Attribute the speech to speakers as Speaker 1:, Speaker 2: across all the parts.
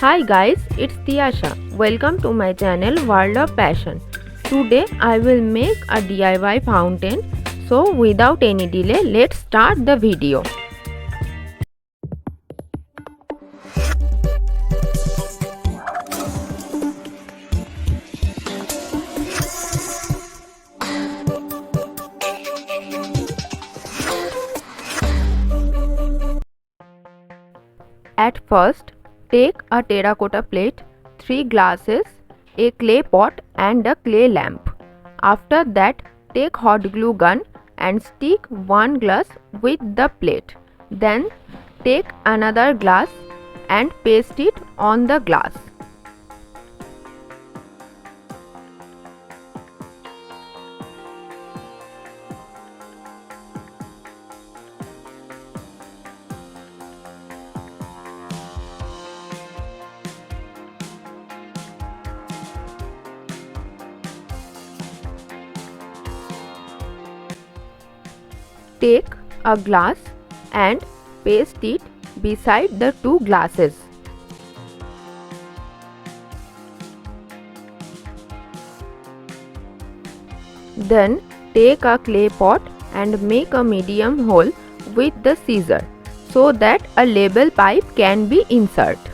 Speaker 1: Hi guys, it's Tiyasha. Welcome to my channel World of Passion. Today I will make a DIY fountain. So without any delay, let's start the video. At first, take a terracotta plate, 3 glasses, a clay pot and a clay lamp. After that, take hot glue gun and stick one glass with the plate. Then take another glass and paste it on the glass. Take a glass and paste it beside the 2 glasses. Then take a clay pot and make a medium hole with the scissor so that a label pipe can be inserted.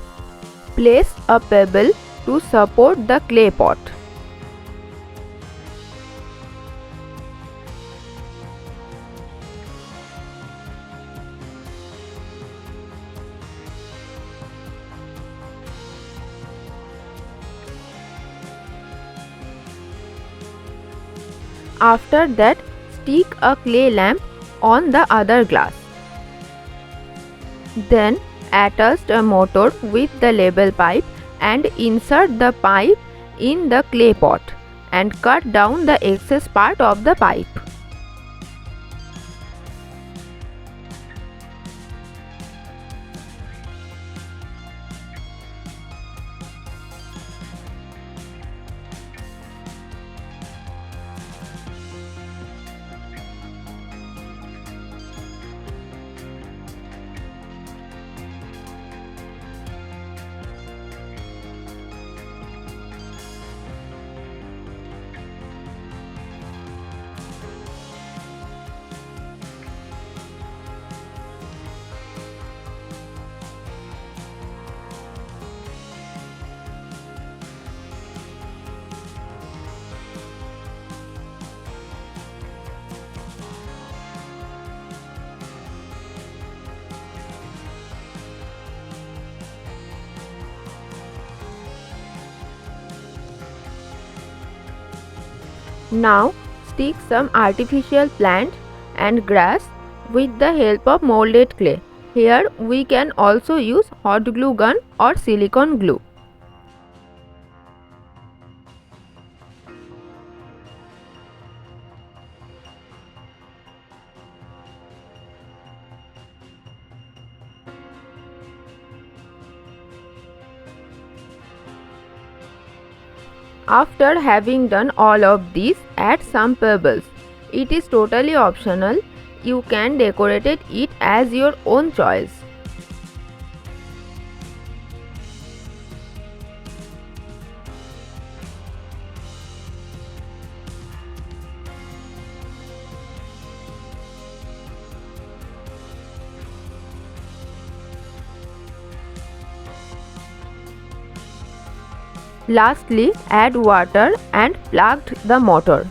Speaker 1: Place a pebble to support the clay pot. After that, stick a clay lamp on the other glass. Then attach a motor with the label pipe and insert the pipe in the clay pot and cut down the excess part of the pipe. Now stick some artificial plant and grass with the help of molded clay. Here we can also use hot glue gun or silicone glue. After having done all of these, add some pebbles. It is totally optional. You can decorate it as your own choice. Lastly, add water and plug the motor.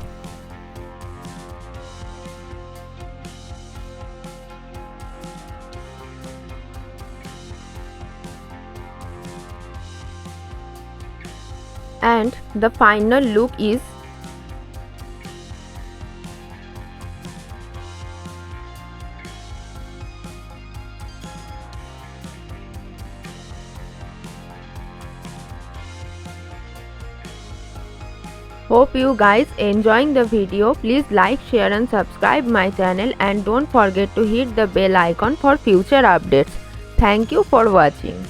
Speaker 1: And the final look is Hope you guys enjoying the video. Please like, share and subscribe my channel and don't forget to hit the bell icon for future updates. Thank you for watching.